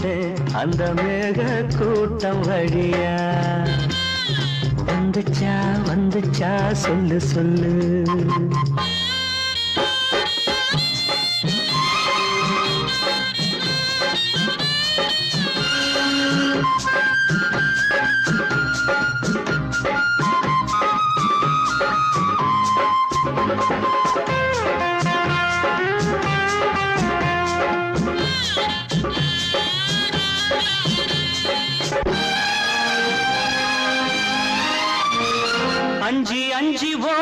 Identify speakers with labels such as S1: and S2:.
S1: வந்துட்டேன் அந்த மேக கூட்டம் வழியா. வந்துச்சா வந்துச்சா சொல்லு சொல்லு. அஞ்சி அஞ்சி ஓ